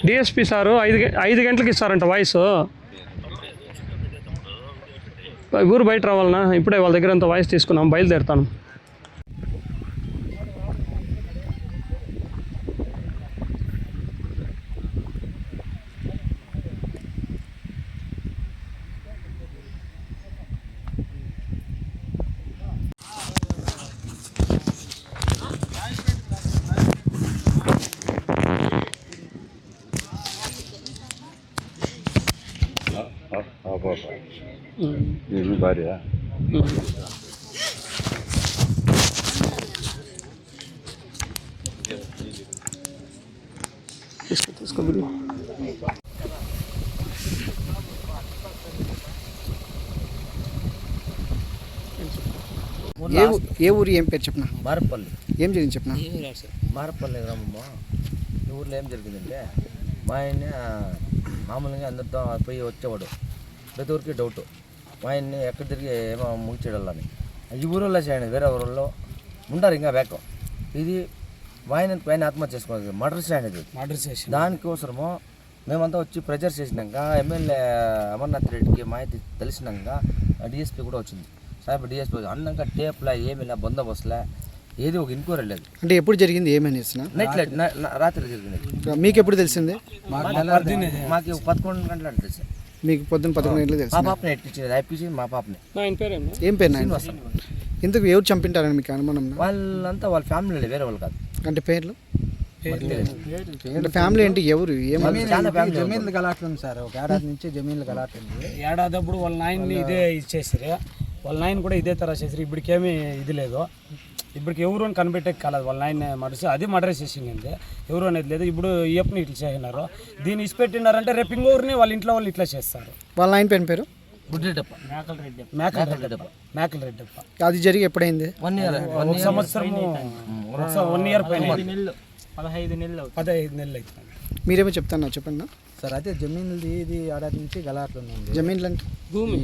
DSP sir 5 గంటలకు ఇస్తారంట voice. ఊరు బయట రావాలన్నా, ఇప్పుడే వాళ్ళ దగ్గర అంతా వాయిస్ తీసుకున్నాం, బయలుదేరుతాను. భార్య తీసుకో. ఏ ఊరు, ఏం పేరు చెప్పిన? మారపల్లి. ఏం జరిగింది చెప్పిన? మారపల్లి గ్రామమ్మా. ఈ ఊర్లో ఏం జరిగిందంటే, మా ఆయన మామూలుగా అందరితో పోయి వచ్చేవాడు. ప్రతి ఊరికి డౌట్, మా ఆయన్ని ఎక్కడ తిరిగి ఏమో ముగిచేయాలని. ఈ ఊరిలో చేయండి, వేరే ఊరిలో ఉంటారు ఇంకా బ్యాక్. ఇది మా ఆయన ఆత్మహత్య చేసుకోవాలి, మర్డర్ చేయండి. దానికోసము మేమంతా వచ్చి ప్రెజర్ చేసినాక ఎమ్మెల్యే అమర్నాథ్ రెడ్డికి మాహితి తెలిసినాక డిఎస్పీ కూడా వచ్చింది. సార్ డిఎస్పీ అన్నాక టేప్లా ఏమిలా బందోబస్తులా ఏది ఒక ఎంక్వైరీ లేదు. అంటే ఎప్పుడు జరిగింది, ఏమని నైట్ రాత్రి జరిగింది. మీకు ఎప్పుడు తెలిసింది? మాకు 11 గంటలు అంటే తెలుసు. మీకు పొద్దున్న 11 గంటలకు తెలుసు? మా పాపని ఎట్టించింది మా పాపని. ఏం పేరు నాయన? ఎందుకు ఎవరు చంపింటారని మీకు అనుమానం? వాళ్ళంతా వాళ్ళ ఫ్యామిలీ, వేరే వాళ్ళు కాదు. అంటే పేర్లు అంటే ఫ్యామిలీ ఏంటి, ఎవరు? జమీన్లు గలాట్లుంది సార్, ఒక ఏడాది నుంచి జమీన్లు గలాట్లుంది. ఏడాది అప్పుడు వాళ్ళ నాయన్ని ఇదే ఇచ్చేసారు, వాళ్ళ నాయన కూడా ఇదే తర చేసారు. ఇప్పటికేమీ ఇది లేదు, ఇప్పటికి ఎవరు అని కనిపెట్టే కాలేదు. వాళ్ళ నాయన మర్డర్, అది మర్డర్ చేసింది, ఎవరు అనేది లేదు. ఇప్పుడు ఈయప్పని ఇట్లా చేసినారు, దీన్ని ఇచ్చిపెట్టినారంటే రేపు ఇంకొకరిని వాళ్ళ ఇంట్లో వాళ్ళు ఇట్లా చేస్తారు. వాళ్ళ నాయన పేరు మేకల రెడ్డప్ప. అది జరిగి ఎప్పుడైంది? 1 year, 1 సంవత్సరము, 1 year పైన, 15 నెలలు అవుతుంది. మీరేమో చెప్తాను, చెప్పండి సార్. అయితే జమీన్లది ఇది ఏడాది నుంచి గలాట్లుంది. జమీన్లు అంటే భూమి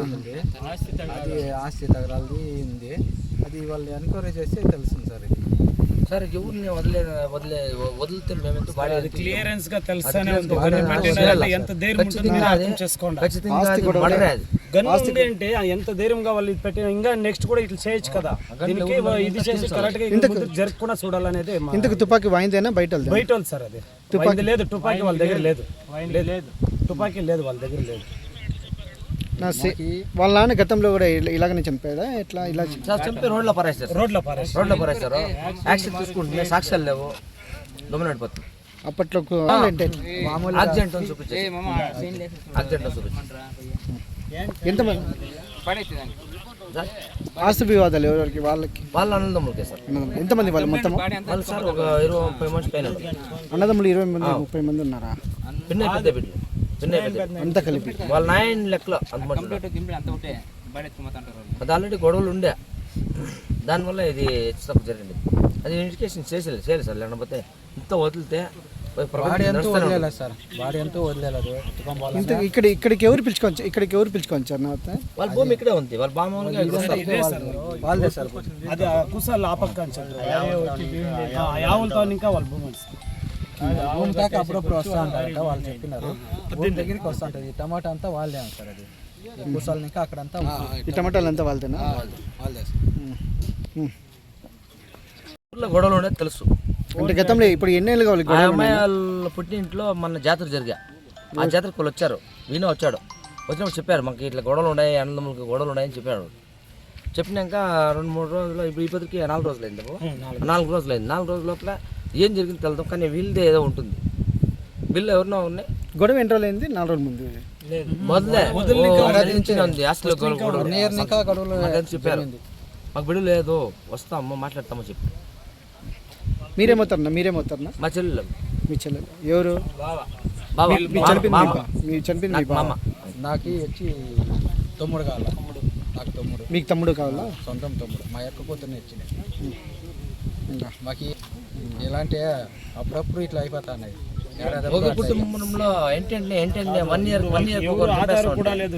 ఉంది, అది ఆస్తి తగరాలది ఉంది. అది వాళ్ళు ఎంక్వైరీ చేస్తే తెలుస్తుంది సార్. ఇది సార్ ఎవరిని వదిలితే మేమెంత క్లియరెన్స్ గా తెలుస్తానే ఉంది. ఎంత ధైర్యం ఉంటుంది మీరు అర్థం చేసుకోండి. అంటే ఎంత ధైర్యంగా వాళ్ళు పెట్టిన, ఇంకా నెక్స్ట్ కూడా ఇట్లా చేయొచ్చు కదా. దీనికి ఇది చేసి కరెక్ట్ గా జరగకుండా చూడాలనేది. ఇంతకు తుపాకీ వాయిందేనా బయట సార్? అది తుపాకీ లేదు, తుపాకీ వాళ్ళ దగ్గర లేదు, తుపాకీ లేదు వాళ్ళ దగ్గర లేదు. వాళ్ళ నాన్న గతంలో కూడా ఇలాగనే చంపాడా? ఎట్లా ఇలా చంపి రోడ్లో పారేస్తారు. యాక్షన్ తీసుకుంటే సాక్ష్యాలు లేవు, గమనడిపోతుంది. అప్పట్లో యాక్సిడెంట్ చూపించారు. ఎంతమంది ఆస్తి వివాదాలు ఎవరికి? వాళ్ళ అన్నదమ్ములకే సార్. ఎంతమంది వాళ్ళు మొత్తం? వాళ్ళు సార్ ఒక 20-30 మంది పైన. అన్నదమ్ములు 20 మంది 30 మంది ఉన్నారా? అంతా కలిపి వాళ్ళ 9 లెక్కలో అది ఆల్రెడీ గొడవలు ఉండే, దానివల్ల ఇది హెచ్చు జరిగింది. అది ఇన్వెస్టిగేషన్ చేయాలి సార్, లేకపోతే ఇంత వదిలితే ఇక్కడికి ఎవరు పిలుచుకోవచ్చు అన్న? వాళ్ళ భూమి ఇక్కడే ఉంది, వాళ్ళ బామ్మగా వాళ్ళదే సార్. అది కుసాలు ఆపక్క అని చెప్పారు, యావులతో ఇంకా వాళ్ళ భూమి భూమి దాకా అప్పుడప్పుడు వస్తూ ఉంటారంట వాళ్ళు చెప్పినారు. భూమి దగ్గరికి వస్తూ ఉంటుంది. టమాటా అంతా వాళ్ళదే సార్. అది కుసాలు ఇంకా అక్కడంతా ఈ టమాటాలు అంతా వాళ్ళదేనా? వాళ్ళదే. గొడవలు ఉండేది తెలుసు. అంటే గతంలో ఇప్పుడు ఎన్నేళ్ళు కావాలి? అమ్మాయి వాళ్ళ పుట్టింట్లో మన జాతర జరిగా, ఆ జాతరకు వాళ్ళు వచ్చారు, ఈయన వచ్చాడు. వచ్చినప్పుడు చెప్పారు మాకు ఇట్లా గొడవలు ఉన్నాయి, అన్నదమ్ములకి గొడవలు ఉన్నాయని చెప్పాడు. చెప్పినాక 2-3 రోజులు, ఇప్పుడు ఈ పొద్దుకి 4 రోజులు అయింది. 4 రోజులు అయింది. 4 రోజుల లోపల ఏం జరిగింది తెలదు, కానీ వీళ్ళదే ఏదో ఉంటుంది. వీళ్ళు ఎవరినో ఉన్నాయి. గొడవ ఎన్ని రోజులు అయింది? 4 రోజుల ముందు మొదలే ఉంది. అసలు చెప్పారు మాకు బిడ్డ లేదు, వస్తాము మాట్లాడతామో చెప్పి. మీరేమవుతారన్నా? మా చెల్లెలు. మీ చెల్లెలు ఎవరు? చనిపోయింది మామ. నాకు వచ్చి తమ్ముడు కావాలా. నాకు తమ్ముడు. మీకు తమ్ముడు కావాలా? సొంతం తమ్ముడు. మా యొక్క కూతుర్ని ఇచ్చింది. మాకు ఎలాంటి అప్పుడప్పుడు ఇట్లా అయిపోతున్నాయి. ఒక కుటుంబంలో ఏంటంటే 1 year కూడా లేదు,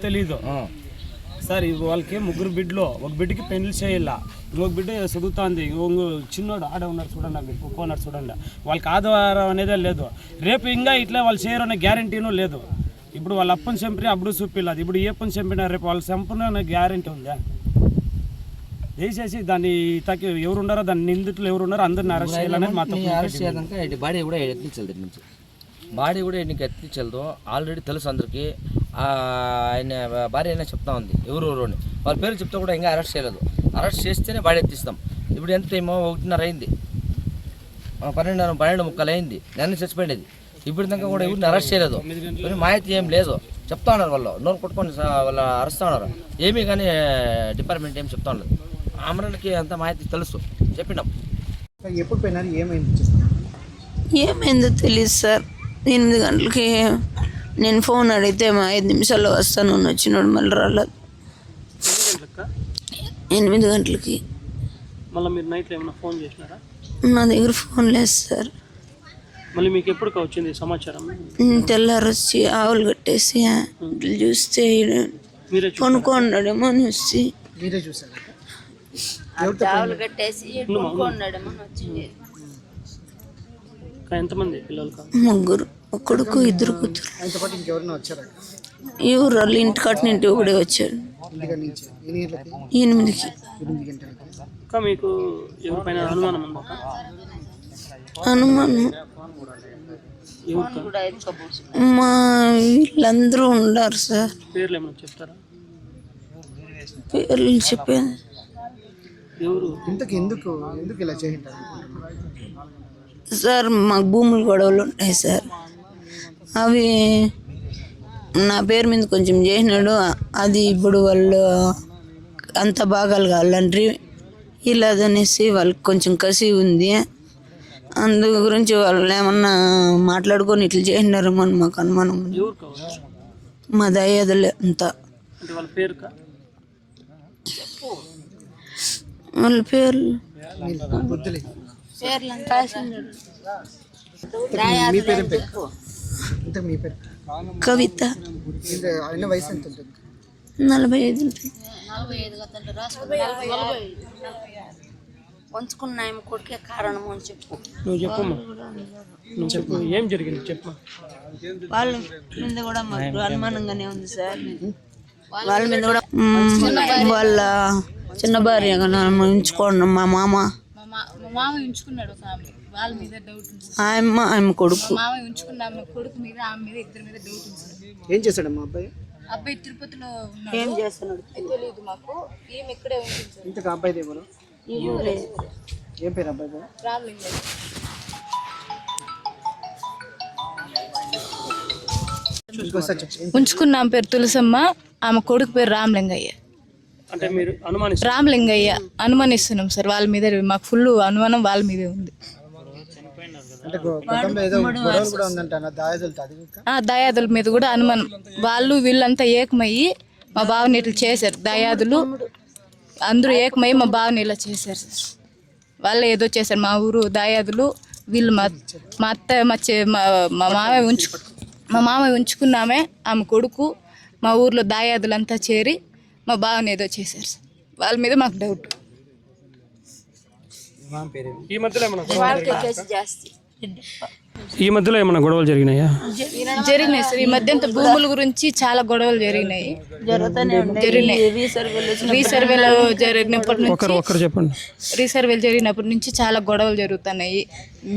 తెలీదు. సార్ వాళ్ళకి 3 బిడ్డలు, ఒక బిడ్డకి పెళ్లి చేయాల, ఇంకొక బిడ్డ చదువుతుంది, ఇంకొక చిన్నోడు ఆడ ఉన్నారు చూడండి, మీరు కుక్కున్నారు చూడండి, వాళ్ళకి ఆధారం అనేదే లేదు. రేపు ఇంకా ఇట్లా వాళ్ళు చేయరు అనే గ్యారంటీనూ లేదు. ఇప్పుడు వాళ్ళ అప్పని చంపిన అప్పుడు చూపిలేదు, ఇప్పుడు ఏ అప్పని చంపినా రేపు వాళ్ళు చంపిన గ్యారంటీ ఉందా? దయచేసి దాన్ని ఇతకి ఎవరు ఉన్నారో, దాన్ని నిందితులు ఎవరు ఉన్నారో అందరిని అరెస్ట్ చేయాలనేది మా తప్పు. అరెస్ట్ చేయాలంటే బాడీ కూడా ఎత్తించాలి, దగ్గర నుంచి బాడీ కూడా ఎన్నికి ఎత్తించలేదు. ఆల్రెడీ తెలుసు అందరికీ. ఆయన భార్య అయినా చెప్తా ఉంది ఎవరు అని, వాళ్ళ పేరు చెప్తే కూడా ఇంకా అరెస్ట్ చేయలేదు. అరెస్ట్ చేస్తేనే బాడీ ఎత్తిస్తాం. ఇప్పుడు ఎంత టైమో 1:30 అయింది, 12:30 అయింది, నన్ను చచ్చిపోయింది. ఇప్పుడు దాకా కూడా ఎవరిని అరెస్ట్ చేయలేదు. మాహితి ఏం లేదు, చెప్తా ఉన్నారు వాళ్ళు నోరు కొట్టుకొని వాళ్ళు అరుస్తూ ఉన్నారు. ఏమీ కానీ డిపార్ట్మెంట్ ఏం చెప్తా ఉండదు. అమరన్కి అంత మాహితి తెలుసు, చెప్పినాం. ఎప్పుడు పోయినారు, ఏమైంది? ఏమైందో తెలియదు సార్. 8 గంటలకి నేను ఫోన్ అడిగితే 5 నిమిషాల్లో వస్తాను అని వచ్చినాడు, మళ్ళీ రాలేదు. 8 గంటలకి. మళ్ళీ మీరు నైట్లో ఏమైనా ఫోన్ చేసినారా? నా దగ్గర ఫోన్ లేదు సార్. మళ్ళీ మీకు ఎప్పుడు వచ్చింది సమాచారం? తెల్లారు వచ్చి ఆవులు కట్టేసి చూస్తే కొనుక్కున్నాడేమో అని వచ్చి మీరే చూసారు? ఆవులు కట్టేసి కొనుక్కున్నాడేమో అని వచ్చింది. ఎంతమంది పిల్లలు? 3, ఒక కొడుకు 2 కూతురు. ఆయనతో పాటు ఇంకెవరైనా వచ్చారా? ఈ ఊరు వాళ్ళు ఇంటి కట్టినింటి ఒకడే వచ్చారు. ఇంటికాడ నుంచి 8కి. 8 గంటలకి. ఇంకా మీకు ఎవరిపైన అనుమానం ఉందా? అనుమానం మా వీళ్ళందరూ ఉన్నారు సార్. పేర్లు ఏమైనా చెప్తారా? పేర్లు చెప్పాను. ఎవరు? ఇంతకు ఎందుకు ఇలా చేయంటారు సార్? మాకు భూములు గొడవలు ఉంటాయి సార్. అవి నా పేరు మీద కొంచెం చేసినాడు, అది ఇప్పుడు వాళ్ళు అంత భాగాలు కావాలంటే ఇలాదనేసి వాళ్ళకి కొంచెం కసి ఉంది. అందు గురించి వాళ్ళు ఏమన్నా మాట్లాడుకొని ఇట్లా చేసినారేమో అని మాకు అనుమానం ఉంది. ఎవరు కావచ్చు? మా దయ్యాదులే అంతా. అంటే వాళ్ళ పేరు వాళ్ళ పేర్లు బుద్ధులే. మీ పేరు కవిత. ఆయన వయసు ఎంత ఉంటుంది? 45 ఉంటుంది. వంచుకున్నాయి కొడుకే కారణం అని చెప్పు. నువ్వు చెప్పమ్మా, నువ్వు చెప్పు ఏం జరిగింది చెప్పు. వాళ్ళ మీద కూడా మాకు అనుమానంగానే ఉంది సార్. వాళ్ళ మీద కూడా వాళ్ళ చిన్న భార్య ఉంచుకోండి. మా మామ ఉంచుకున్నాడు ఒక ఆమె, వాళ్ళ మీద డౌట్ ఉంది. ఆమె కొడుకు మామ ఉంచుకున్న ఆమె కొడుకు మీద, ఆమె మీద, ఇద్దరి మీద డౌట్ ఉంది. ఏం చేశాడమ్మా అబ్బాయి? అబ్బాయి తిరుపతిలో ఉన్నాడు. ఏం చేస్తున్నాడు తెలియదు మాకు. ఈమె ఇక్కడే ఉంటుంది. ఇంతకు అబ్బాయి ఎవరు? ఏం పేరు అబ్బాయి పేరు? రామలింగయ్య. ఉంచుకున్న ఆమె పేరు తులసమ్మ, ఆమె కొడుకు పేరు రామలింగయ్య. అంటే మీరు రామలింగయ్య అనుమానిస్తున్నాం సార్. వాళ్ళ మీద మాకు ఫుల్ అనుమానం వాళ్ళ మీదే ఉంది. అంటే గతంలో ఏదో గొడవలు కూడా ఉందంట దాయాదులతో, అది దయాదుల మీద కూడా అనుమానం. వాళ్ళు వీళ్ళంతా ఏకమయ్యి మా బావని ఇట్లా చేశారు. దయాదులు అందరూ ఏకమయ్యి మా బావని ఇలా చేశారు సార్. వాళ్ళే ఏదో చేశారు. మా ఊరు దయాదులు వీళ్ళు మా అత్త మా మామయ్య ఉంచుకున్నామే, ఆమె కొడుకు మా ఊర్లో దాయాదులంతా చేరి మా బావని ఏదో చేశారు సార్. వాళ్ళ మీద మాకు డౌట్. ఈ మధ్యలో ఏమైనా గొడవలు జరిగినాయా? జరిగినాయి సార్. ఈ మధ్య భూముల గురించి చాలా గొడవలు జరిగినాయి. రీసర్వేలో జరిగినప్పటి నుంచి చెప్పండి. రీసర్వేలు జరిగినప్పటి నుంచి చాలా గొడవలు జరుగుతున్నాయి.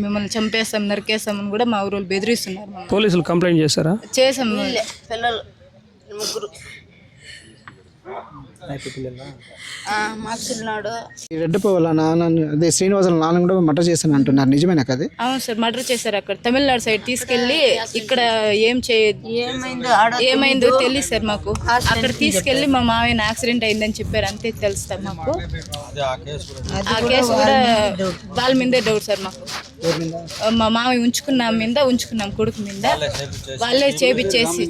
మిమ్మల్ని చంపేస్తాం, నరికేస్తామని కూడా మా ఊరు బెదిరిస్తున్నారు. పోలీసులు కంప్లైంట్ చేశారా? చేసాం. పిల్లలు 3 మాకున్నాడు. రెడ్డిపో వాళ్ళ నాన్న, అదే శ్రీనివాస నాన్న కూడా మర్డర్ చేశాను అంటున్నారు, నిజమేనా కదా? అవును సార్, మర్డర్ చేశారు. అక్కడ తమిళనాడు సైడ్ తీసుకెళ్లి ఇక్కడ ఏమైందో తెలియదు సార్ మాకు. అక్కడ తీసుకెళ్లి మా మామయ్య యాక్సిడెంట్ అయిందని చెప్పారు, అంతే తెలుసు సార్ మాకు. ఆ కేసు కూడా వాళ్ళ మీదే డౌట్ సార్ మాకు. మా మామయ్య ఉంచుకున్నాం కొడుకు మీద, వాళ్ళే చేపించేసి